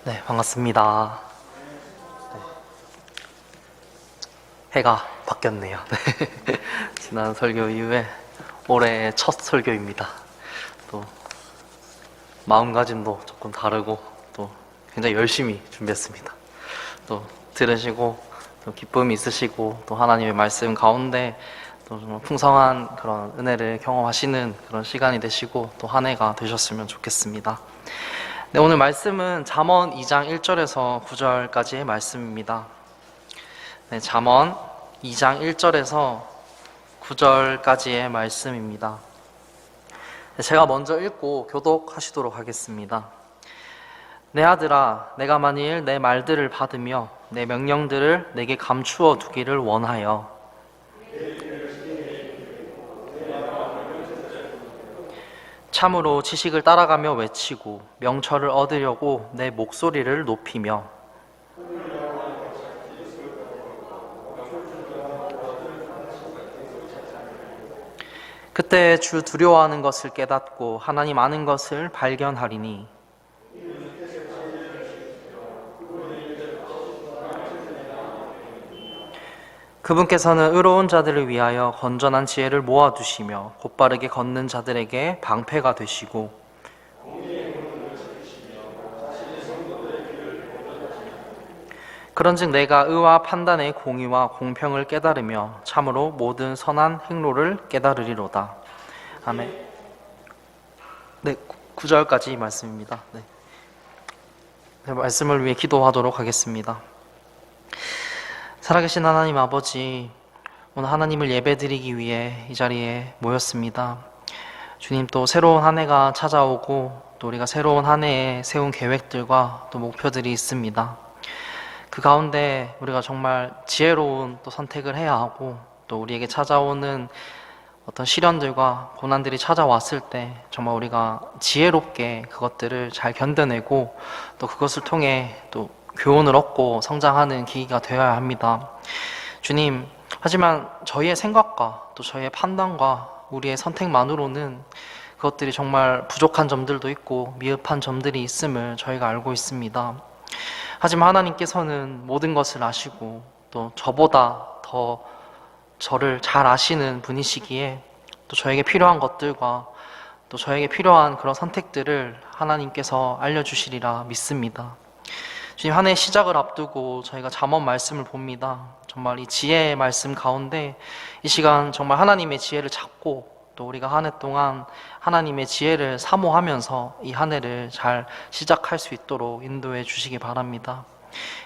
네, 반갑습니다. 네. 해가 바뀌었네요. 네. 지난 설교 이후에 올해 첫 설교입니다. 또 마음가짐도 조금 다르고 또 굉장히 열심히 준비했습니다. 또 들으시고 또 기쁨이 있으시고 또 하나님의 말씀 가운데 또 정말 풍성한 그런 은혜를 경험하시는 그런 시간이 되시고 또 한 해가 되셨으면 좋겠습니다. 네, 오늘 말씀은 잠언 2장 1절에서 9절까지의 말씀입니다. 네, 잠언 2장 1절에서 9절까지의 말씀입니다. 네, 제가 먼저 읽고 교독하시도록 하겠습니다. 내 아들아, 내가 만일 내 말들을 받으며 내 명령들을 내게 감추어 두기를 원하여 참으로 지식을 따라가며 외치고 명철을 얻으려고 내 목소리를 높이며 그때 주 두려워하는 것을 깨닫고 하나님 아는 것을 발견하리니 그분께서는 의로운 자들을 위하여 건전한 지혜를 모아두시며 곧바르게 걷는 자들에게 방패가 되시고 그런즉 내가 의와 판단의 공의와 공평을 깨달으며 참으로 모든 선한 행로를 깨달으리로다. 아멘. 네, 9절까지 말씀입니다. 네, 말씀을 위해 기도하도록 하겠습니다. 살아계신 하나님 아버지, 오늘 하나님을 예배드리기 위해 이 자리에 모였습니다. 주님, 또 새로운 한 해가 찾아오고 또 우리가 새로운 한 해에 세운 계획들과 또 목표들이 있습니다. 그 가운데 우리가 정말 지혜로운 또 선택을 해야 하고 또 우리에게 찾아오는 어떤 시련들과 고난들이 찾아왔을 때 정말 우리가 지혜롭게 그것들을 잘 견뎌내고 또 그것을 통해 또 교훈을 얻고 성장하는 계기가 되어야 합니다. 주님, 하지만 저희의 생각과 또 저희의 판단과 우리의 선택만으로는 그것들이 정말 부족한 점들도 있고 미흡한 점들이 있음을 저희가 알고 있습니다. 하지만 하나님께서는 모든 것을 아시고 또 저보다 더 저를 잘 아시는 분이시기에 또 저에게 필요한 것들과 또 저에게 필요한 그런 선택들을 하나님께서 알려주시리라 믿습니다. 주님, 한 해 시작을 앞두고 저희가 잠언 말씀을 봅니다. 정말 이 지혜의 말씀 가운데 이 시간 정말 하나님의 지혜를 찾고 또 우리가 한 해 동안 하나님의 지혜를 사모하면서 이 한 해를 잘 시작할 수 있도록 인도해 주시기 바랍니다.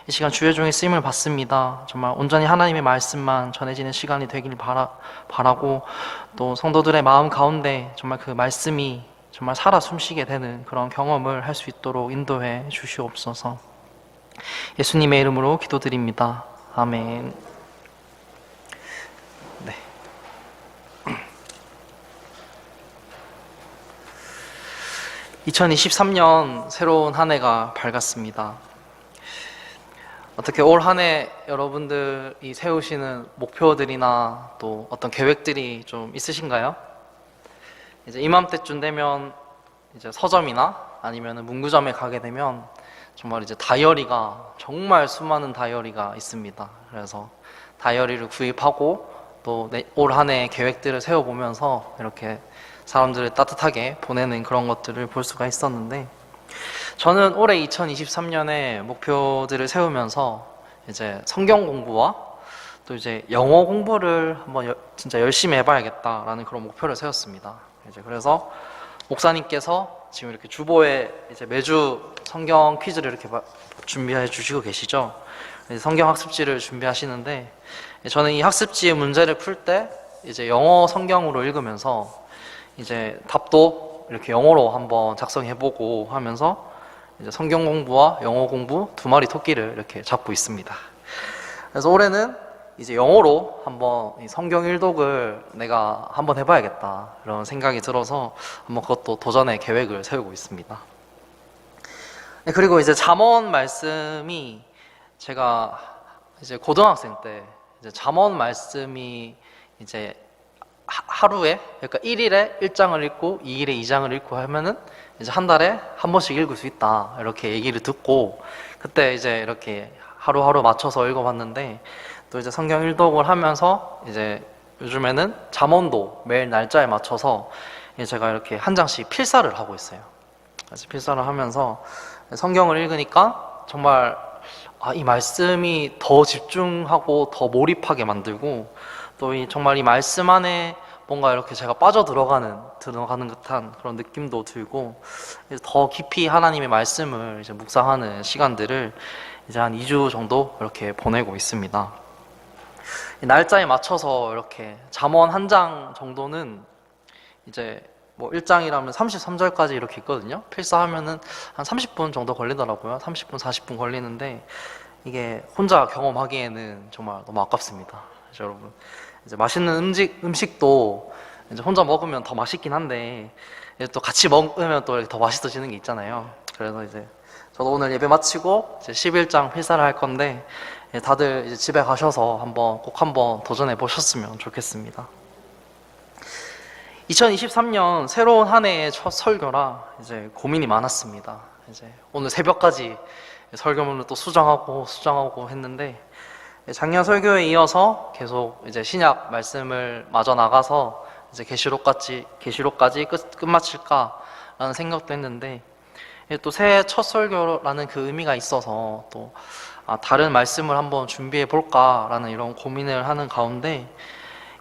이 시간 주의 종의 쓰임을 받습니다. 정말 온전히 하나님의 말씀만 전해지는 시간이 되길 바라고 또 성도들의 마음 가운데 정말 그 말씀이 정말 살아 숨쉬게 되는 그런 경험을 할 수 있도록 인도해 주시옵소서. 예수님의 이름으로 기도드립니다. 아멘. 네. 2023년 새로운 한 해가 밝았습니다. 어떻게 올 한 해 여러분들이 세우시는 목표들이나 또 어떤 계획들이 좀 있으신가요? 이제 이맘때쯤 되면 이제 서점이나 아니면 문구점에 가게 되면 정말 이제 다이어리가 정말 수많은 다이어리가 있습니다. 그래서 다이어리를 구입하고 또 올 한 해 계획들을 세워보면서 이렇게 사람들을 따뜻하게 보내는 그런 것들을 볼 수가 있었는데 저는 올해 2023년에 목표들을 세우면서 이제 성경 공부와 또 이제 영어 공부를 한번 진짜 열심히 해봐야겠다라는 그런 목표를 세웠습니다. 이제 그래서 목사님께서 지금 이렇게 주보에 이제 매주 성경 퀴즈를 이렇게 준비해 주시고 계시죠. 성경 학습지를 준비하시는데 저는 이 학습지의 문제를 풀 때 이제 영어 성경으로 읽으면서 이제 답도 이렇게 영어로 한번 작성해보고 하면서 이제 성경 공부와 영어 공부 두 마리 토끼를 이렇게 잡고 있습니다. 그래서 올해는 이제 영어로 한번 이 성경 일독을 내가 한번 해봐야겠다 이런 생각이 들어서 한번 그것도 도전의 계획을 세우고 있습니다. 네, 그리고 이제 잠언 말씀이 제가 이제 고등학생 때 이제 잠언 말씀이 이제 하루에, 그러니까 1일에 1장을 읽고 2일에 2장을 읽고 하면은 이제 한 달에 한 번씩 읽을 수 있다, 이렇게 얘기를 듣고 그때 이제 이렇게 하루하루 맞춰서 읽어봤는데, 또 이제 성경 일독을 하면서 이제 요즘에는 잠언도 매일 날짜에 맞춰서 제가 이렇게 한 장씩 필사를 하고 있어요. 그래서 필사를 하면서 성경을 읽으니까 정말 이 말씀이 더 집중하고 더 몰입하게 만들고, 또 정말 이 말씀 안에 뭔가 이렇게 제가 빠져 들어가는 듯한 그런 느낌도 들고, 더 깊이 하나님의 말씀을 이제 묵상하는 시간들을 이제 한 2주 정도 이렇게 보내고 있습니다. 날짜에 맞춰서 이렇게 잠언 한 장 정도는 이제 뭐 1장이라면 33절까지 이렇게 있거든요. 필사하면은 한 30분 정도 걸리더라고요. 30분, 40분 걸리는데, 이게 혼자 경험하기에는 정말 너무 아깝습니다. 그래서 여러분, 이제 맛있는 음식도 이제 혼자 먹으면 더 맛있긴 한데, 이제 또 같이 먹으면 또 더 맛있어지는 게 있잖아요. 그래서 이제 저도 오늘 예배 마치고 이제 11장 필사를 할 건데, 다들 이제 집에 가셔서 꼭 한번 도전해 보셨으면 좋겠습니다. 2023년 새로운 한 해의 첫 설교라 이제 고민이 많았습니다. 이제 오늘 새벽까지 설교문을 또 수정하고 했는데, 작년 설교에 이어서 계속 이제 신약 말씀을 마저 나가서 이제 계시록까지 끝마칠까라는 생각도 했는데, 또 새해 첫 설교라는 그 의미가 있어서 또 다른 말씀을 한번 준비해 볼까라는 이런 고민을 하는 가운데,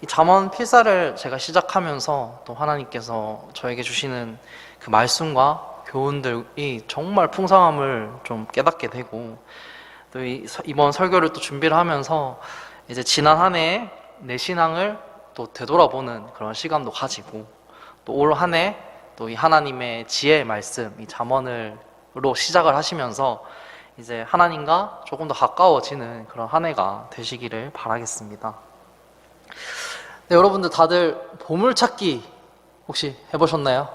이 잠언 필사를 제가 시작하면서 또 하나님께서 저에게 주시는 그 말씀과 교훈들이 정말 풍성함을 좀 깨닫게 되고, 또 이번 설교를 또 준비를 하면서 이제 지난 한 해 내 신앙을 또 되돌아보는 그런 시간도 가지고, 또 올 한 해 또 이 하나님의 지혜의 말씀, 이 잠언으로 시작을 하시면서 이제 하나님과 조금 더 가까워지는 그런 한 해가 되시기를 바라겠습니다. 네, 여러분들 다들 보물찾기 혹시 해보셨나요?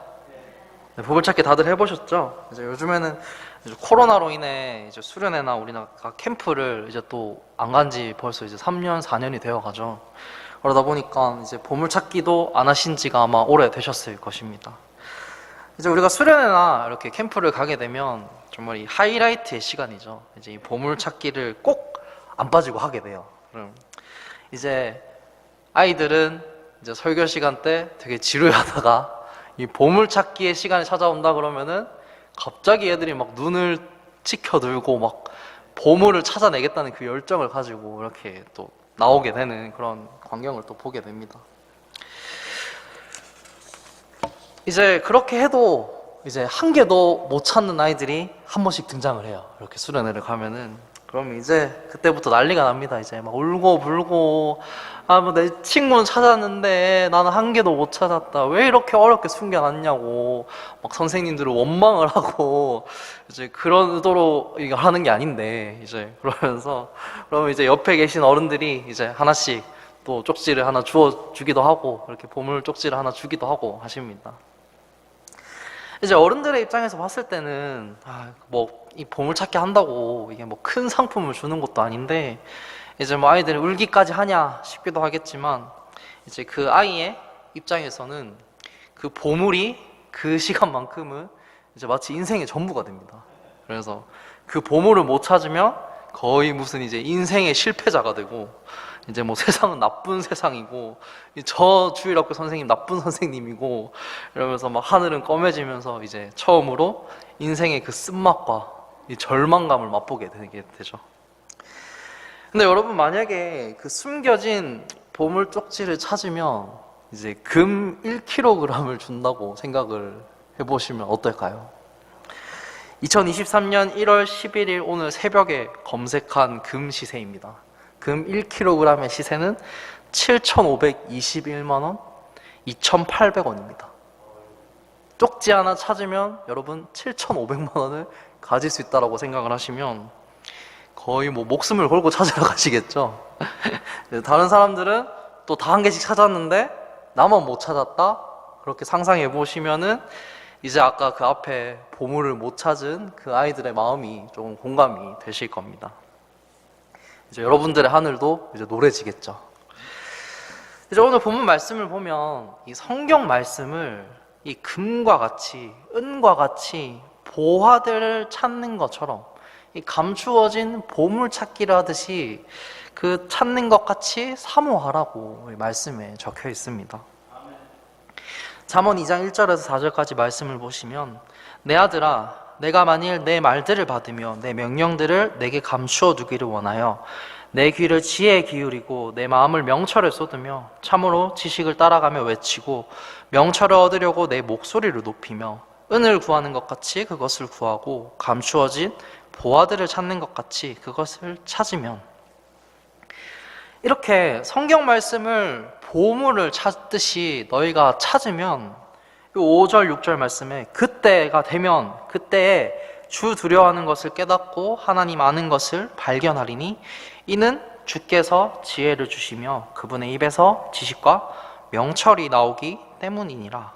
네, 보물찾기 다들 해보셨죠? 이제 요즘에는 이제 코로나로 인해 이제 수련회나 우리나라 캠프를 이제 또 안 간 지 벌써 이제 3년, 4년이 되어가죠. 그러다 보니까 이제 보물찾기도 안 하신 지가 아마 오래 되셨을 것입니다. 이제 우리가 수련회나 이렇게 캠프를 가게 되면 정말 이 하이라이트의 시간이죠. 이제 이 보물찾기를 꼭 안 빠지고 하게 돼요. 그럼 이제 아이들은 이제 설교 시간 때 되게 지루하다가 이 보물찾기의 시간이 찾아온다 그러면은 갑자기 애들이 막 눈을 치켜들고 막 보물을 찾아내겠다는 그 열정을 가지고 이렇게 또 나오게 되는 그런 광경을 또 보게 됩니다. 이제 그렇게 해도 이제 한 개도 못 찾는 아이들이 한 번씩 등장을 해요. 이렇게 수련회를 가면은. 그러면 이제 그때부터 난리가 납니다. 이제 막 울고 불고, 뭐 내 친구는 찾았는데 나는 한 개도 못 찾았다, 왜 이렇게 어렵게 숨겨놨냐고 막 선생님들을 원망을 하고, 이제 그런 의도로 이거 하는 게 아닌데, 이제 그러면 이제 옆에 계신 어른들이 이제 하나씩 또 쪽지를 하나 주기도 하고, 이렇게 보물 쪽지를 하나 주기도 하고 하십니다. 이제 어른들의 입장에서 봤을 때는 뭐 이 보물찾기 한다고 이게 뭐 큰 상품을 주는 것도 아닌데, 이제 뭐 아이들이 울기까지 하냐 싶기도 하겠지만, 이제 그 아이의 입장에서는 그 보물이 그 시간만큼은 이제 마치 인생의 전부가 됩니다. 그래서 그 보물을 못 찾으면 거의 무슨 이제 인생의 실패자가 되고, 이제 뭐 세상은 나쁜 세상이고, 저 주일학교 선생님 나쁜 선생님이고, 이러면서 막 하늘은 검해지면서 이제 처음으로 인생의 그 쓴맛과 이 절망감을 맛보게 되게 되죠. 근데 여러분, 만약에 그 숨겨진 보물 쪽지를 찾으면 이제 금 1kg을 준다고 생각을 해보시면 어떨까요? 2023년 1월 11일 오늘 새벽에 검색한 금 시세입니다. 금 1kg의 시세는 7,521만원 2,800원입니다. 쪽지 하나 찾으면 여러분 7,500만원을 가질 수 있다고 생각을 하시면 거의 뭐 목숨을 걸고 찾으러 가시겠죠. 다른 사람들은 또 다 한 개씩 찾았는데 나만 못 찾았다, 그렇게 상상해 보시면은 이제 아까 그 앞에 보물을 못 찾은 그 아이들의 마음이 조금 공감이 되실 겁니다. 이제 여러분들의 하늘도 이제 노래지겠죠. 이제 오늘 본문 말씀을 보면 이 성경 말씀을 이 금과 같이 은과 같이 보화들을 찾는 것처럼 이 감추어진 보물 찾기를 하듯이 그 찾는 것 같이 사모하라고 이 말씀에 적혀 있습니다. 잠언 2장 1절에서 4절까지 말씀을 보시면 내 아들아 내가 만일 내 말들을 받으며 내 명령들을 내게 감추어 두기를 원하여 내 귀를 지혜에 기울이고 내 마음을 명철에 쏟으며 참으로 지식을 따라가며 외치고 명철을 얻으려고 내 목소리를 높이며 은을 구하는 것 같이 그것을 구하고 감추어진 보화들을 찾는 것 같이 그것을 찾으면, 이렇게 성경 말씀을 보물을 찾듯이 너희가 찾으면 5절 6절 말씀에 그때가 되면 그때에 주 두려워하는 것을 깨닫고 하나님 아는 것을 발견하리니 이는 주께서 지혜를 주시며 그분의 입에서 지식과 명철이 나오기 때문이니라.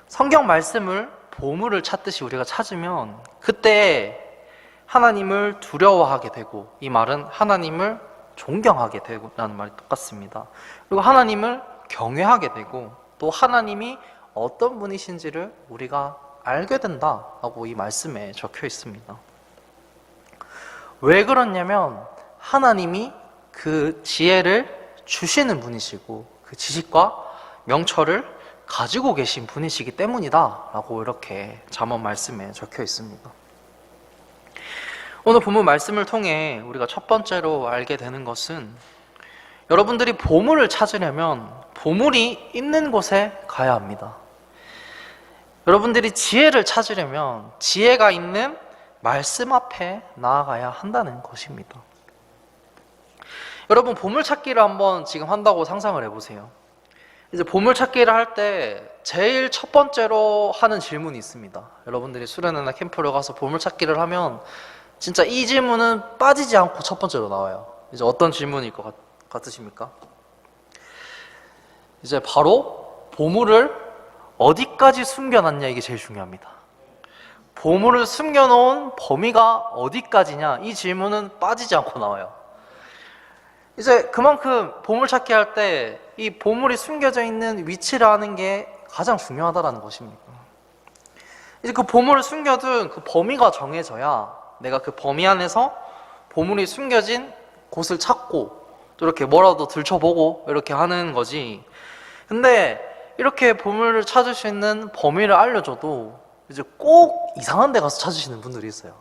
성경 말씀을 보물을 찾듯이 우리가 찾으면 그때 하나님을 두려워하게 되고, 이 말은 하나님을 존경하게 되고라는 말이 똑같습니다. 그리고 하나님을 경외하게 되고 또 하나님이 어떤 분이신지를 우리가 알게 된다라고 이 말씀에 적혀 있습니다. 왜 그러냐면 하나님이 그 지혜를 주시는 분이시고 그 지식과 명철을 가지고 계신 분이시기 때문이다 라고 이렇게 잠언 말씀에 적혀 있습니다. 오늘 본문 말씀을 통해 우리가 첫 번째로 알게 되는 것은, 여러분들이 보물을 찾으려면 보물이 있는 곳에 가야 합니다. 여러분들이 지혜를 찾으려면 지혜가 있는 말씀 앞에 나아가야 한다는 것입니다. 여러분, 보물찾기를 한번 지금 한다고 상상을 해보세요. 이제 보물찾기를 할 때 제일 첫 번째로 하는 질문이 있습니다. 여러분들이 수련회나 캠프를 가서 보물찾기를 하면 진짜 이 질문은 빠지지 않고 첫 번째로 나와요. 이제 어떤 질문일 것 같으십니까? 이제 바로 보물을 어디까지 숨겨놨냐, 이게 제일 중요합니다. 보물을 숨겨놓은 범위가 어디까지냐, 이 질문은 빠지지 않고 나와요. 이제 그만큼 보물찾기 할 때 이 보물이 숨겨져 있는 위치를 아는 게 가장 중요하다는 것입니다. 이제 그 보물을 숨겨둔 그 범위가 정해져야 내가 그 범위 안에서 보물이 숨겨진 곳을 찾고 또 이렇게 뭐라도 들춰보고 이렇게 하는 거지. 근데 이렇게 보물을 찾을 수 있는 범위를 알려줘도 이제 꼭 이상한 데 가서 찾으시는 분들이 있어요.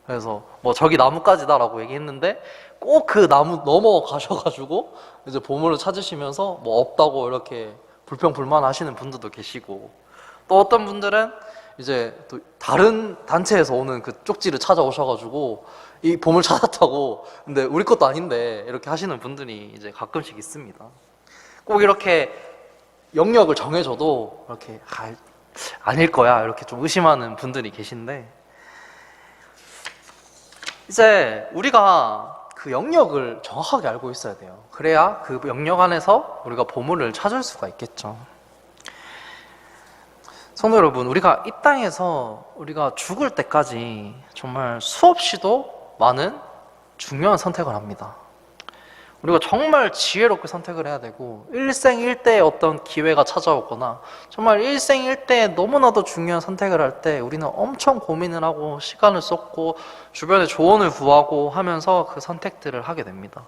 그래서 뭐 저기 나무까지다 라고 얘기했는데 꼭 그 나무 넘어가셔가지고 이제 보물을 찾으시면서 뭐 없다고 이렇게 불평불만 하시는 분들도 계시고, 또 어떤 분들은 이제 또 다른 단체에서 오는 그 쪽지를 찾아오셔가지고 이 보물 찾았다고, 근데 우리 것도 아닌데 이렇게 하시는 분들이 이제 가끔씩 있습니다. 꼭 이렇게 영역을 정해줘도 이렇게 아닐 거야 이렇게 좀 의심하는 분들이 계신데, 이제 우리가 그 영역을 정확하게 알고 있어야 돼요. 그래야 그 영역 안에서 우리가 보물을 찾을 수가 있겠죠. 성도 여러분, 우리가 이 땅에서 우리가 죽을 때까지 정말 수없이도 많은 중요한 선택을 합니다. 우리가 정말 지혜롭게 선택을 해야 되고, 일생일대의 어떤 기회가 찾아오거나 정말 일생일대에 너무나도 중요한 선택을 할 때 우리는 엄청 고민을 하고 시간을 쏟고 주변에 조언을 구하고 하면서 그 선택들을 하게 됩니다.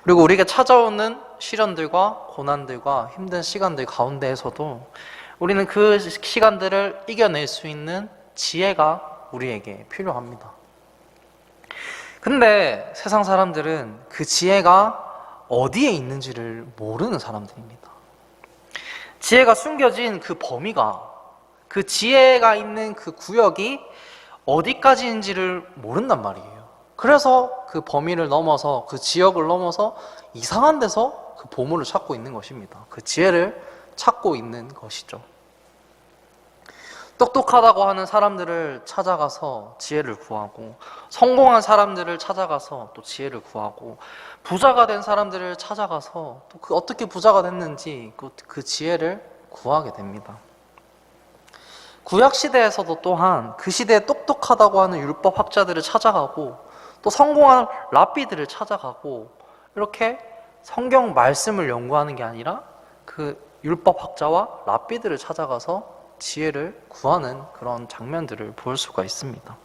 그리고 우리에게 찾아오는 시련들과 고난들과 힘든 시간들 가운데에서도 우리는 그 시간들을 이겨낼 수 있는 지혜가 우리에게 필요합니다. 근데 세상 사람들은 그 지혜가 어디에 있는지를 모르는 사람들입니다. 지혜가 숨겨진 그 범위가, 그 지혜가 있는 그 구역이 어디까지인지를 모른단 말이에요. 그래서 그 범위를 넘어서, 그 지역을 넘어서 이상한 데서 그 보물을 찾고 있는 것입니다. 그 지혜를 찾고 있는 것이죠. 똑똑하다고 하는 사람들을 찾아가서 지혜를 구하고, 성공한 사람들을 찾아가서 또 지혜를 구하고, 부자가 된 사람들을 찾아가서 또 그 어떻게 부자가 됐는지 그 지혜를 구하게 됩니다. 구약 시대에서도 또한 그 시대에 똑똑하다고 하는 율법 학자들을 찾아가고 또 성공한 랍비들을 찾아가고, 이렇게 성경 말씀을 연구하는 게 아니라 그 율법학자와 랍비들을 찾아가서 지혜를 구하는 그런 장면들을 볼 수가 있습니다.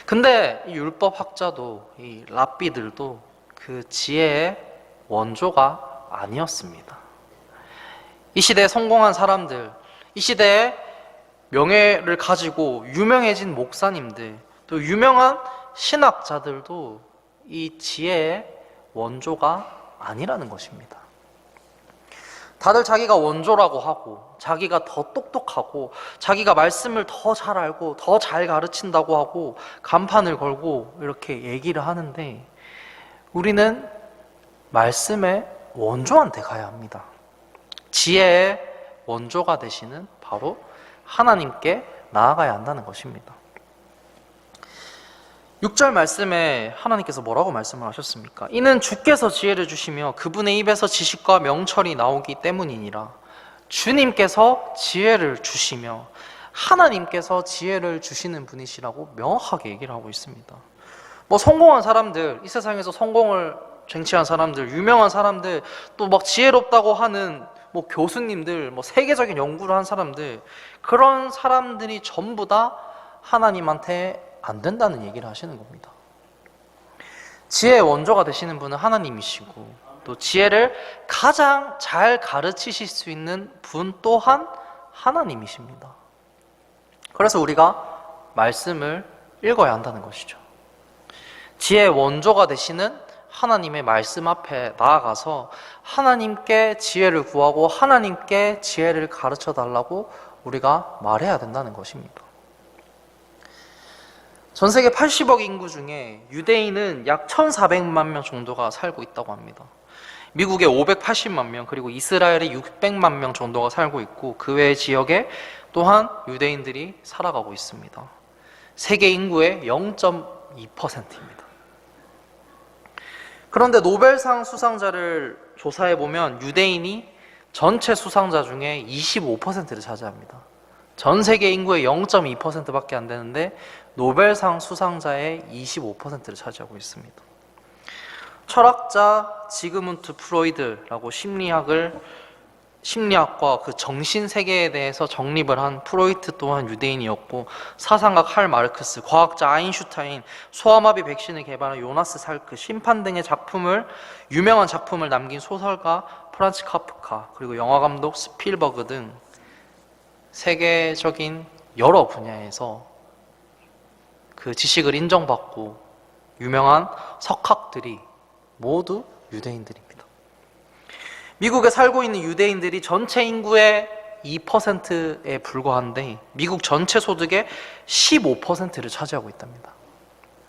근데 이 율법학자도 이 랍비들도 그 지혜의 원조가 아니었습니다. 이 시대에 성공한 사람들, 이 시대에 명예를 가지고 유명해진 목사님들, 또 유명한 신학자들도 이 지혜의 원조가 아니라는 것입니다. 다들 자기가 원조라고 하고, 자기가 더 똑똑하고, 자기가 말씀을 더 잘 알고, 더 잘 가르친다고 하고, 간판을 걸고 이렇게 얘기를 하는데, 우리는 말씀의 원조한테 가야 합니다. 지혜의 원조가 되시는 바로 하나님께 나아가야 한다는 것입니다. 6절 말씀에 하나님께서 뭐라고 말씀을 하셨습니까? 이는 주께서 지혜를 주시며 그분의 입에서 지식과 명철이 나오기 때문이니라. 주님께서 지혜를 주시며 하나님께서 지혜를 주시는 분이시라고 명확하게 얘기를 하고 있습니다. 성공한 사람들, 이 세상에서 성공을 쟁취한 사람들, 유명한 사람들, 또 막 지혜롭다고 하는 교수님들, 세계적인 연구를 한 사람들, 그런 사람들이 전부 다 하나님한테 안 된다는 얘기를 하시는 겁니다. 지혜의 원조가 되시는 분은 하나님이시고, 또 지혜를 가장 잘 가르치실 수 있는 분 또한 하나님이십니다. 그래서 우리가 말씀을 읽어야 한다는 것이죠. 지혜의 원조가 되시는 하나님의 말씀 앞에 나아가서 하나님께 지혜를 구하고 하나님께 지혜를 가르쳐 달라고 우리가 말해야 된다는 것입니다. 전 세계 80억 인구 중에 유대인은 약 1,400만 명 정도가 살고 있다고 합니다. 미국에 580만 명, 그리고 이스라엘에 600만 명 정도가 살고 있고, 그 외의 지역에 또한 유대인들이 살아가고 있습니다. 세계 인구의 0.2%입니다. 그런데 노벨상 수상자를 조사해보면 유대인이 전체 수상자 중에 25%를 차지합니다. 전 세계 인구의 0.2%밖에 안 되는데 노벨상 수상자의 25%를 차지하고 있습니다. 철학자 지그문트 프로이드라고 심리학과 그 정신세계에 대해서 정립을 한 프로이트 또한 유대인이었고, 사상가 칼 마르크스, 과학자 아인슈타인, 소아마비 백신을 개발한 요나스 살크, 심판 등의 유명한 작품을 남긴 소설가 프란츠 카프카, 그리고 영화감독 스필버그 등 세계적인 여러 분야에서 그 지식을 인정받고 유명한 석학들이 모두 유대인들입니다. 미국에 살고 있는 유대인들이 전체 인구의 2%에 불과한데 미국 전체 소득의 15%를 차지하고 있답니다.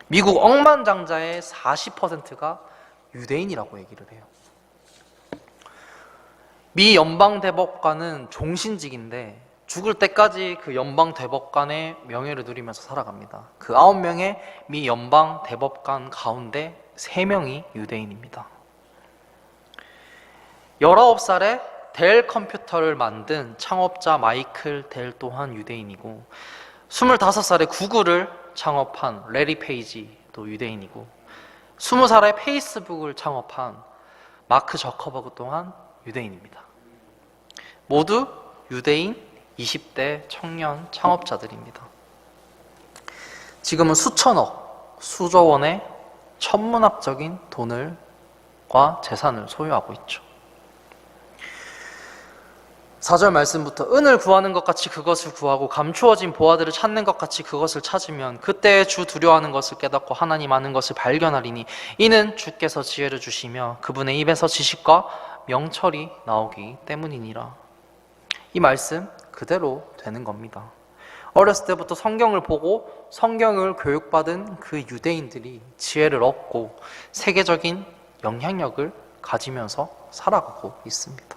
미국 억만장자의 40%가 유대인이라고 얘기를 해요. 미 연방대법관은 종신직인데 죽을 때까지 그 연방대법관의 명예를 누리면서 살아갑니다. 그 9명의 미 연방대법관 가운데 3명이 유대인입니다. 19살에 델 컴퓨터를 만든 창업자 마이클 델 또한 유대인이고, 25살에 구글을 창업한 레리 페이지도 유대인이고, 20살에 페이스북을 창업한 마크 저커버그 또한 유대인입니다. 모두 유대인 20대 청년 창업자들입니다. 지금은 수천억, 수조 원의 천문학적인 돈과 재산을 소유하고 있죠. 4절 말씀부터 은을 구하는 것 같이 그것을 구하고 감추어진 보화들을 찾는 것 같이 그것을 찾으면 그때 주 두려워하는 것을 깨닫고 하나님 아는 것을 발견하리니 이는 주께서 지혜를 주시며 그분의 입에서 지식과 명철이 나오기 때문이니라. 이 말씀 그대로 되는 겁니다. 어렸을 때부터 성경을 보고 성경을 교육받은 그 유대인들이 지혜를 얻고 세계적인 영향력을 가지면서 살아가고 있습니다.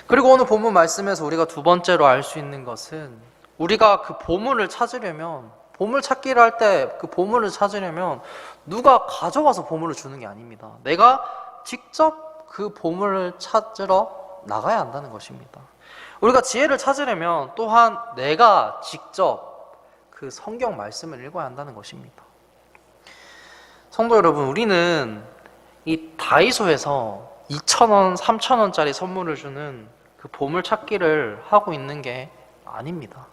그리고 오늘 본문 말씀에서 우리가 두 번째로 알 수 있는 것은, 우리가 그 보물을 찾으려면, 보물 찾기를 할 때 그 보물을 찾으려면 누가 가져와서 보물을 주는 게 아닙니다. 내가 직접 그 보물을 찾으러 나가야 한다는 것입니다. 우리가 지혜를 찾으려면 또한 내가 직접 그 성경 말씀을 읽어야 한다는 것입니다. 성도 여러분, 우리는 이 다이소에서 2,000원, 3,000원짜리 선물을 주는 그 보물찾기를 하고 있는 게 아닙니다.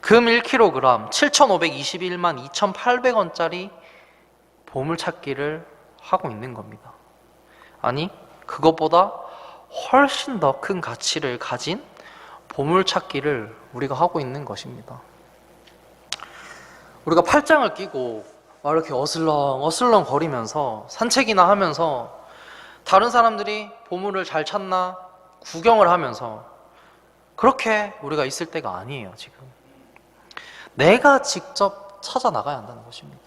금 1kg 7,521만 2,800원짜리 보물찾기를 하고 있는 겁니다. 아니, 그것보다 훨씬 더 큰 가치를 가진 보물찾기를 우리가 하고 있는 것입니다. 우리가 팔짱을 끼고 막 이렇게 어슬렁 거리면서 산책이나 하면서 다른 사람들이 보물을 잘 찾나 구경을 하면서 그렇게 우리가 있을 때가 아니에요. 지금 내가 직접 찾아 나가야 한다는 것입니다.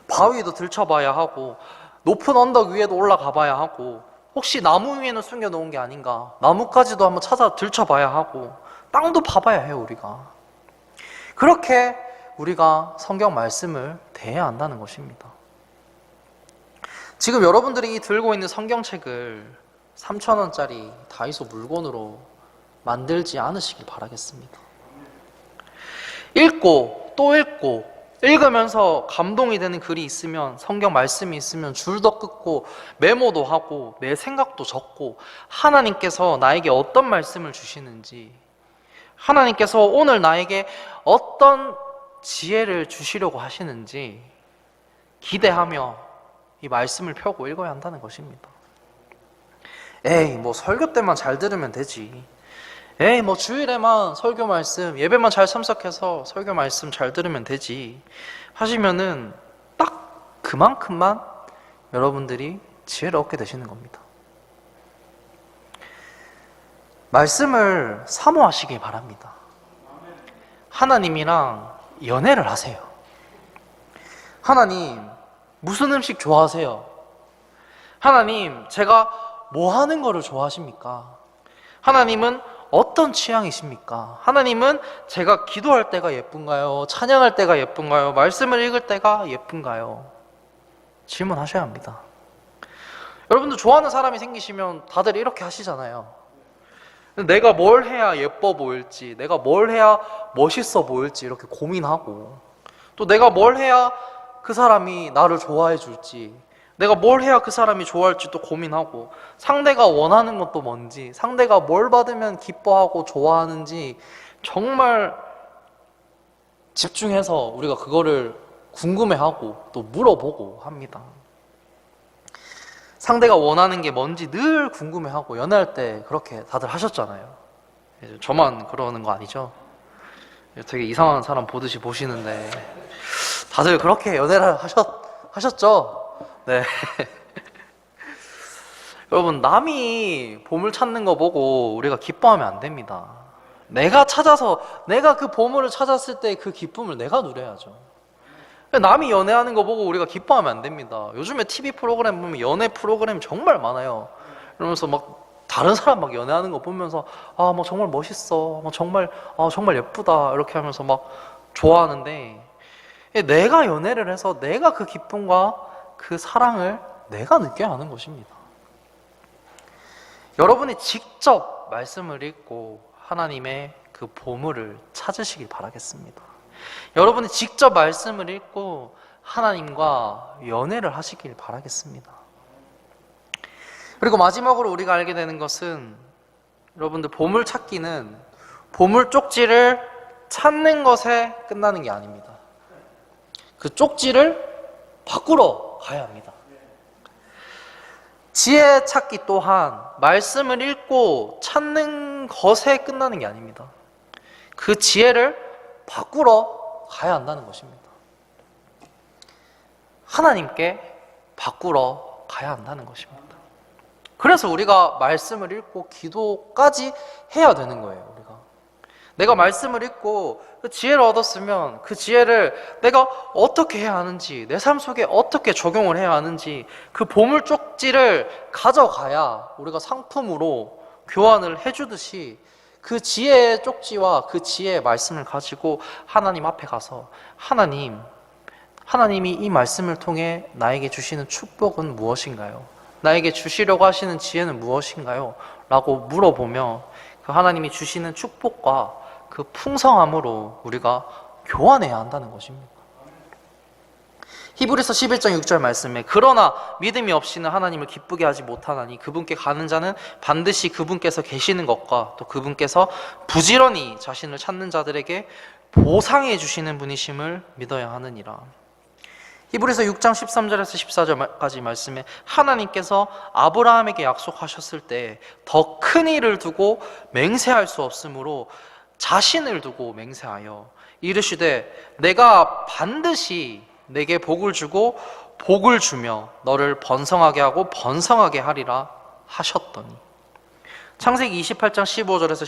바위도 들춰봐야 하고 높은 언덕 위에도 올라가 봐야 하고 혹시 나무 위에는 숨겨놓은 게 아닌가, 나무까지도 한번 찾아 들춰봐야 하고 땅도 봐봐야 해요. 우리가 그렇게 우리가 성경 말씀을 대해야 한다는 것입니다. 지금 여러분들이 들고 있는 성경책을 3,000원짜리 다이소 물건으로 만들지 않으시길 바라겠습니다. 읽고 또 읽고 읽으면서 감동이 되는 글이 있으면, 성경 말씀이 있으면 줄도 끊고 메모도 하고 내 생각도 적고 하나님께서 나에게 어떤 말씀을 주시는지, 하나님께서 오늘 나에게 어떤 지혜를 주시려고 하시는지 기대하며 이 말씀을 펴고 읽어야 한다는 것입니다. 에이, 뭐 설교 때만 잘 들으면 되지. 에이, 뭐 주일에만 설교 말씀, 예배만 잘 참석해서 설교 말씀 잘 들으면 되지 하시면은 딱 그만큼만 여러분들이 지혜를 얻게 되시는 겁니다. 말씀을 사모하시길 바랍니다. 하나님이랑 연애를 하세요. 하나님, 무슨 음식 좋아하세요? 하나님, 제가 뭐 하는 거를 좋아하십니까? 하나님은 어떤 취향이십니까? 하나님은 제가 기도할 때가 예쁜가요? 찬양할 때가 예쁜가요? 말씀을 읽을 때가 예쁜가요? 질문하셔야 합니다. 여러분들 좋아하는 사람이 생기시면 다들 이렇게 하시잖아요. 내가 뭘 해야 예뻐 보일지, 내가 뭘 해야 멋있어 보일지 이렇게 고민하고, 또 내가 뭘 해야 그 사람이 나를 좋아해 줄지, 내가 뭘 해야 그 사람이 좋아할지 또 고민하고, 상대가 원하는 것도 뭔지, 상대가 뭘 받으면 기뻐하고 좋아하는지 정말 집중해서 우리가 그거를 궁금해하고 또 물어보고 합니다. 상대가 원하는 게 뭔지 늘 궁금해하고, 연애할 때 그렇게 다들 하셨잖아요. 저만 그러는 거 아니죠? 되게 이상한 사람 보듯이 보시는데 다들 그렇게 연애를 하셨죠? 네. 여러분, 남이 보물 찾는 거 보고 우리가 기뻐하면 안 됩니다. 내가 찾아서, 내가 그 보물을 찾았을 때 그 기쁨을 내가 누려야죠. 남이 연애하는 거 보고 우리가 기뻐하면 안 됩니다. 요즘에 TV 프로그램 보면 연애 프로그램 정말 많아요. 그러면서 막 다른 사람 막 연애하는 거 보면서 아, 뭐 정말 멋있어, 뭐 정말 정말 예쁘다 이렇게 하면서 막 좋아하는데, 내가 연애를 해서 내가 그 기쁨과 그 사랑을 내가 느껴야 하는 것입니다. 여러분이 직접 말씀을 읽고 하나님의 그 보물을 찾으시길 바라겠습니다. 여러분이 직접 말씀을 읽고 하나님과 연애를 하시길 바라겠습니다. 그리고 마지막으로 우리가 알게 되는 것은, 여러분들, 보물 찾기는 보물 쪽지를 찾는 것에 끝나는 게 아닙니다. 그 쪽지를 바꾸러 가야 합니다. 지혜 찾기 또한 말씀을 읽고 찾는 것에 끝나는 게 아닙니다. 그 지혜를 바꾸러 가야 한다는 것입니다. 하나님께 바꾸러 가야 한다는 것입니다. 그래서 우리가 말씀을 읽고 기도까지 해야 되는 거예요. 내가 말씀을 읽고 그 지혜를 얻었으면 그 지혜를 내가 어떻게 해야 하는지, 내 삶 속에 어떻게 적용을 해야 하는지 그 보물 쪽지를 가져가야 우리가 상품으로 교환을 해주듯이 그 지혜의 쪽지와 그 지혜의 말씀을 가지고 하나님 앞에 가서 하나님이 이 말씀을 통해 나에게 주시는 축복은 무엇인가요? 나에게 주시려고 하시는 지혜는 무엇인가요? 라고 물어보며 그 하나님이 주시는 축복과 그 풍성함으로 우리가 교환해야 한다는 것입니다. 히브리서 11장 6절 말씀에 그러나 믿음이 없이는 하나님을 기쁘게 하지 못하나니 그분께 가는 자는 반드시 그분께서 계시는 것과 또 그분께서 부지런히 자신을 찾는 자들에게 보상해 주시는 분이심을 믿어야 하느니라. 히브리서 6장 13절에서 14절까지 말씀에 하나님께서 아브라함에게 약속하셨을 때 더 큰 일을 두고 맹세할 수 없으므로 자신을 두고 맹세하여 이르시되 내가 반드시 내게 복을 주고 복을 주며 너를 번성하게 하고 번성하게 하리라 하셨더니. 창세기 28장 15절에서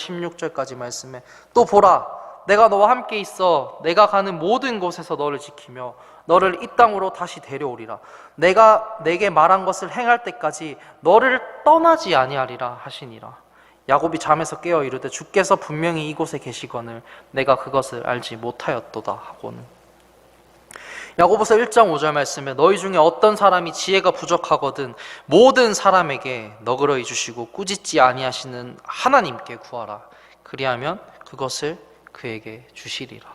16절까지 말씀에 또 보라 내가 너와 함께 있어 내가 가는 모든 곳에서 너를 지키며 너를 이 땅으로 다시 데려오리라. 내가 내게 말한 것을 행할 때까지 너를 떠나지 아니하리라 하시니라. 야곱이 잠에서 깨어 이르되 주께서 분명히 이곳에 계시거늘 내가 그것을 알지 못하였도다 하고는. 야고보서 1장 5절 말씀에 너희 중에 어떤 사람이 지혜가 부족하거든 모든 사람에게 너그러이 주시고 꾸짖지 아니하시는 하나님께 구하라. 그리하면 그것을 그에게 주시리라.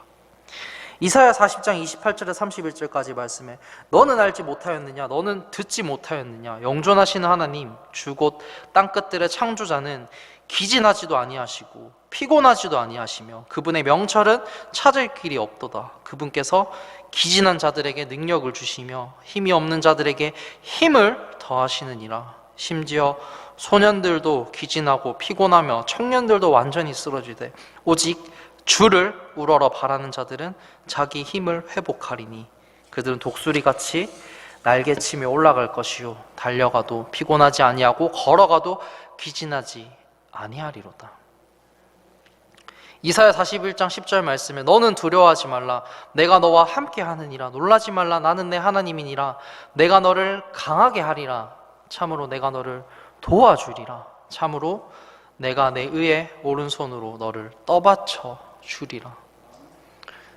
이사야 40장 28절에 31절까지 말씀에 너는 알지 못하였느냐 너는 듣지 못하였느냐 영존하시는 하나님 주 곧 땅끝들의 창조자는 기진하지도 아니하시고 피곤하지도 아니하시며 그분의 명철은 찾을 길이 없도다. 그분께서 기진한 자들에게 능력을 주시며 힘이 없는 자들에게 힘을 더하시느니라. 심지어 소년들도 기진하고 피곤하며 청년들도 완전히 쓰러지되 오직 주를 우러러 바라는 자들은 자기 힘을 회복하리니 그들은 독수리같이 날개치며 올라갈 것이요 달려가도 피곤하지 아니하고 걸어가도 기진하지 아니하리로다. 이사야 41장 10절 말씀에 너는 두려워하지 말라 내가 너와 함께 하느니라. 놀라지 말라 나는 내 하나님이니라. 내가 너를 강하게 하리라. 참으로 내가 너를 도와주리라. 참으로 내가 내 의의 오른손으로 너를 떠받쳐 주리라.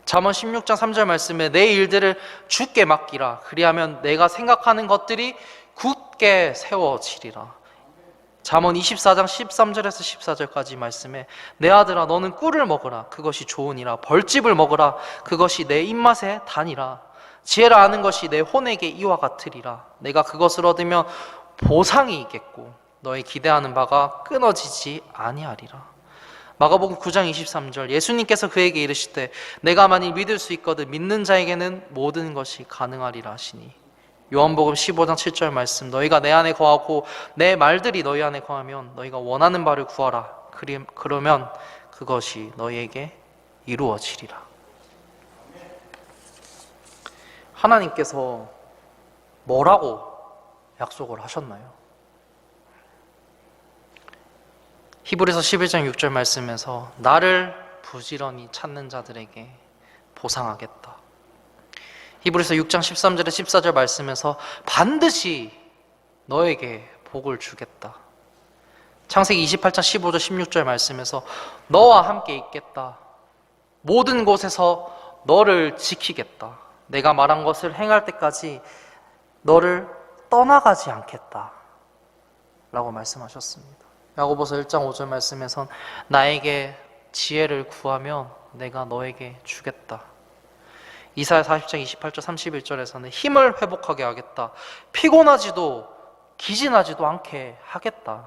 잠언 16장 3절 말씀에 내 일들을 주께 맡기라. 그리하면 내가 생각하는 것들이 굳게 세워지리라. 잠언 24장 13절에서 14절까지 말씀에 내 아들아 너는 꿀을 먹으라. 그것이 좋으니라. 벌집을 먹으라. 그것이 내 입맛에 다니라. 지혜를 아는 것이 내 혼에게 이와 같으리라. 내가 그것을 얻으면 보상이 있겠고 너의 기대하는 바가 끊어지지 아니하리라. 마가복음 9장 23절 예수님께서 그에게 이르시되 내가 만일 믿을 수 있거든 믿는 자에게는 모든 것이 가능하리라 하시니. 요한복음 15장 7절 말씀 너희가 내 안에 거하고 내 말들이 너희 안에 거하면 너희가 원하는 바를 구하라. 그러면 그것이 너희에게 이루어지리라. 하나님께서 뭐라고 약속을 하셨나요? 히브리서 11장 6절 말씀에서 나를 부지런히 찾는 자들에게 보상하겠다. 히브리서 6장 13절에 14절 말씀에서 반드시 너에게 복을 주겠다. 창세기 28장 15절 16절 말씀에서 너와 함께 있겠다. 모든 곳에서 너를 지키겠다. 내가 말한 것을 행할 때까지 너를 떠나가지 않겠다 라고 말씀하셨습니다. 야고보서 1장 5절 말씀에선 나에게 지혜를 구하면 내가 너에게 주겠다. 이사야 40장 28절 31절에서는 힘을 회복하게 하겠다. 피곤하지도 기진하지도 않게 하겠다.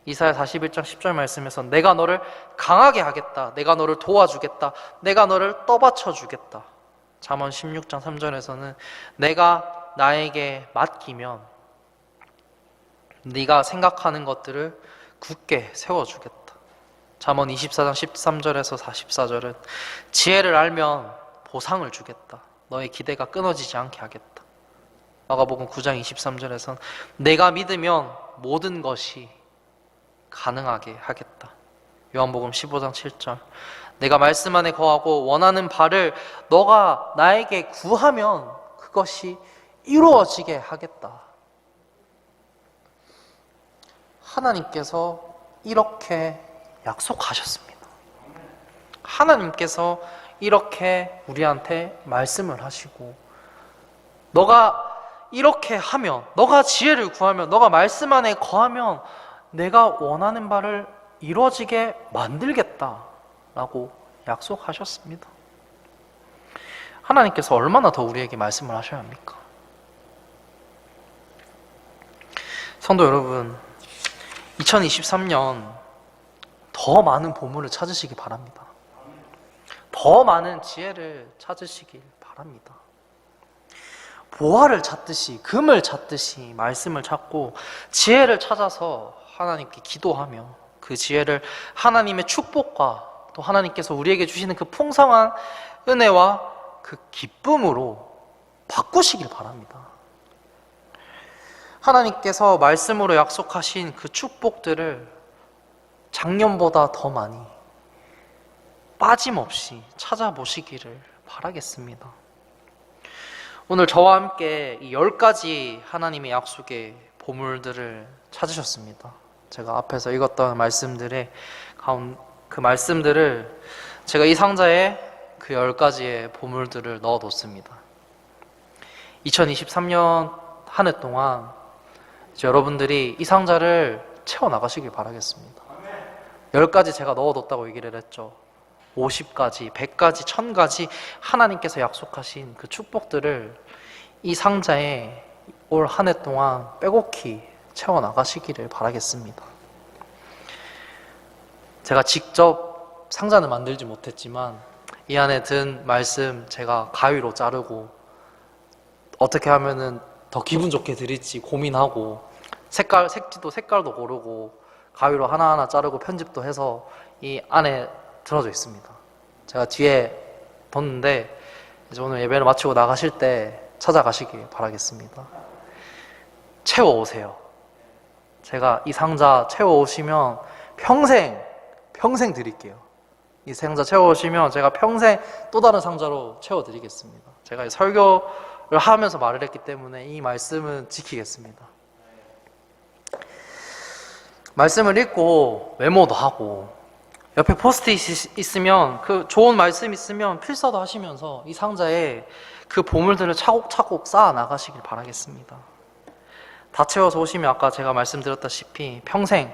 이사야 41장 10절 말씀에서 내가 너를 강하게 하겠다. 내가 너를 도와주겠다. 내가 너를 떠받쳐 주겠다. 잠언 16장 3절에서는 내가 나에게 맡기면 네가 생각하는 것들을 굳게 세워주겠다. 잠언 24장 13절에서 44절은 지혜를 알면 보상을 주겠다. 너의 기대가 끊어지지 않게 하겠다. 마가복음 9장 23절에선 내가 믿으면 모든 것이 가능하게 하겠다. 요한복음 15장 7절 내가 말씀 안에 거하고 원하는 바를 너가 나에게 구하면 그것이 이루어지게 하겠다. 하나님께서 이렇게 약속하셨습니다. 하나님께서 이렇게 우리한테 말씀을 하시고 너가 이렇게 하면 너가 지혜를 구하면 너가 말씀 안에 거하면 내가 원하는 바를 이루어지게 만들겠다라고 약속하셨습니다. 하나님께서 얼마나 더 우리에게 말씀을 하셔야 합니까? 성도 여러분, 2023년 더 많은 보물을 찾으시기 바랍니다. 더 많은 지혜를 찾으시길 바랍니다. 보화를 찾듯이, 금을 찾듯이 말씀을 찾고 지혜를 찾아서 하나님께 기도하며 그 지혜를 하나님의 축복과 또 하나님께서 우리에게 주시는 그 풍성한 은혜와 그 기쁨으로 바꾸시길 바랍니다. 하나님께서 말씀으로 약속하신 그 축복들을 작년보다 더 많이 빠짐없이 찾아보시기를 바라겠습니다. 오늘 저와 함께 이 10가지 하나님의 약속의 보물들을 찾으셨습니다. 제가 앞에서 읽었던 말씀들의 그 말씀들을 제가 이 상자에 그 10가지의 보물들을 넣어 놓습니다. 2023년 한 해 동안 이제 여러분들이 이 상자를 채워 나가시길 바라겠습니다. 10가지 제가 넣어 뒀다고 얘기를 했죠. 50가지, 100가지, 1000가지 하나님께서 약속하신 그 축복들을 이 상자에 올 한 해 동안 빼곡히 채워 나가시기를 바라겠습니다. 제가 직접 상자는 만들지 못했지만 이 안에 든 말씀 제가 가위로 자르고 어떻게 하면은 더 기분 좋게 드릴지 고민하고 색깔도 고르고 가위로 하나하나 자르고 편집도 해서 이 안에 들어져 있습니다. 제가 뒤에 뒀는데 이제 오늘 예배를 마치고 나가실 때 찾아가시길 바라겠습니다. 채워오세요. 제가 이 상자 채워오시면 평생 드릴게요. 이 상자 채워오시면 제가 평생 또 다른 상자로 채워드리겠습니다. 제가 설교를 하면서 말을 했기 때문에 이 말씀은 지키겠습니다. 말씀을 읽고 메모도 하고 옆에 포스트잇 있으면 그 좋은 말씀 있으면 필사도 하시면서 이 상자에 그 보물들을 차곡차곡 쌓아 나가시길 바라겠습니다. 다 채워서 오시면 아까 제가 말씀드렸다시피 평생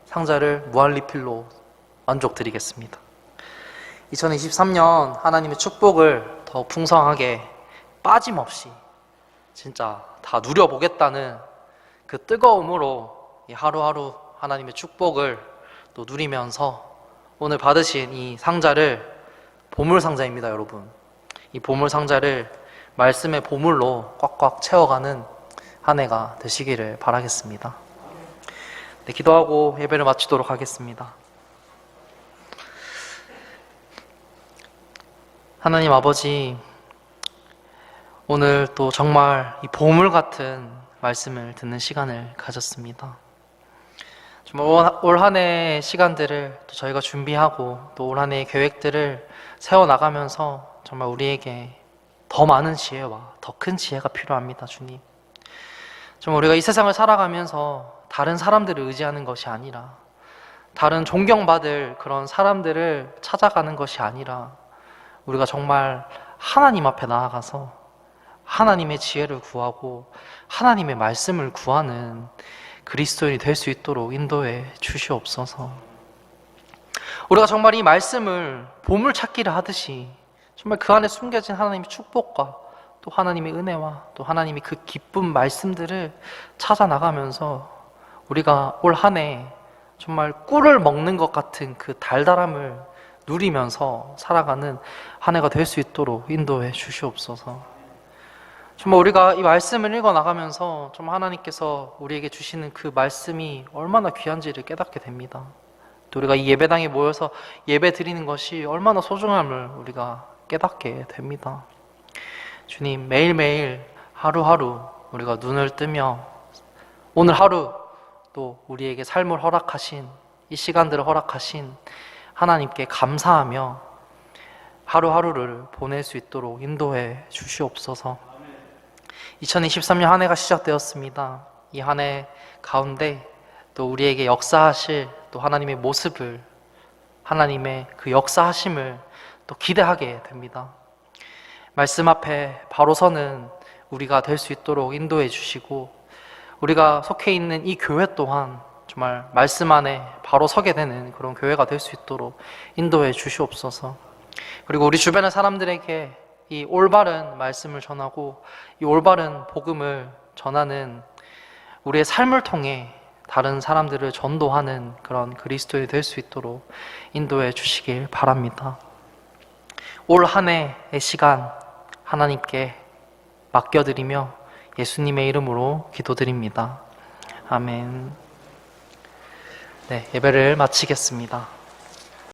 상자를 무한리필로 만족드리겠습니다. 2023년 하나님의 축복을 더 풍성하게 빠짐없이 진짜 다 누려보겠다는 그 뜨거움으로 이 하루하루 하나님의 축복을 또 누리면서 오늘 받으신 이 상자를 보물 상자입니다, 여러분. 이 보물 상자를 말씀의 보물로 꽉꽉 채워가는 한 해가 되시기를 바라겠습니다. 네, 기도하고 예배를 마치도록 하겠습니다. 하나님 아버지, 오늘 또 정말 이 보물 같은 말씀을 듣는 시간을 가졌습니다. 정말 올 한 해의 시간들을 또 저희가 준비하고 또 올 한 해의 계획들을 세워나가면서 정말 우리에게 더 많은 지혜와 더 큰 지혜가 필요합니다, 주님. 정말 우리가 이 세상을 살아가면서 다른 사람들을 의지하는 것이 아니라 다른 존경받을 그런 사람들을 찾아가는 것이 아니라 우리가 정말 하나님 앞에 나아가서 하나님의 지혜를 구하고 하나님의 말씀을 구하는 그리스도인이 될 수 있도록 인도해 주시옵소서. 우리가 정말 이 말씀을 보물찾기를 하듯이 정말 그 안에 숨겨진 하나님의 축복과 또 하나님의 은혜와 또 하나님의 그 기쁜 말씀들을 찾아 나가면서 우리가 올 한 해 정말 꿀을 먹는 것 같은 그 달달함을 누리면서 살아가는 한 해가 될 수 있도록 인도해 주시옵소서. 정말 우리가 이 말씀을 읽어 나가면서 정말 하나님께서 우리에게 주시는 그 말씀이 얼마나 귀한지를 깨닫게 됩니다. 또 우리가 이 예배당에 모여서 예배 드리는 것이 얼마나 소중함을 우리가 깨닫게 됩니다. 주님, 매일매일 하루하루 우리가 눈을 뜨며 오늘 하루 또 우리에게 삶을 허락하신 이 시간들을 허락하신 하나님께 감사하며 하루하루를 보낼 수 있도록 인도해 주시옵소서. 2023년 한 해가 시작되었습니다. 이 한 해 가운데 또 우리에게 역사하실 또 하나님의 모습을, 하나님의 그 역사하심을 또 기대하게 됩니다. 말씀 앞에 바로 서는 우리가 될 수 있도록 인도해 주시고 우리가 속해 있는 이 교회 또한 정말 말씀 안에 바로 서게 되는 그런 교회가 될 수 있도록 인도해 주시옵소서. 그리고 우리 주변의 사람들에게 이 올바른 말씀을 전하고 이 올바른 복음을 전하는 우리의 삶을 통해 다른 사람들을 전도하는 그런 그리스도인이 될 수 있도록 인도해 주시길 바랍니다. 올 한 해의 시간 하나님께 맡겨드리며 예수님의 이름으로 기도드립니다. 아멘. 네, 예배를 마치겠습니다.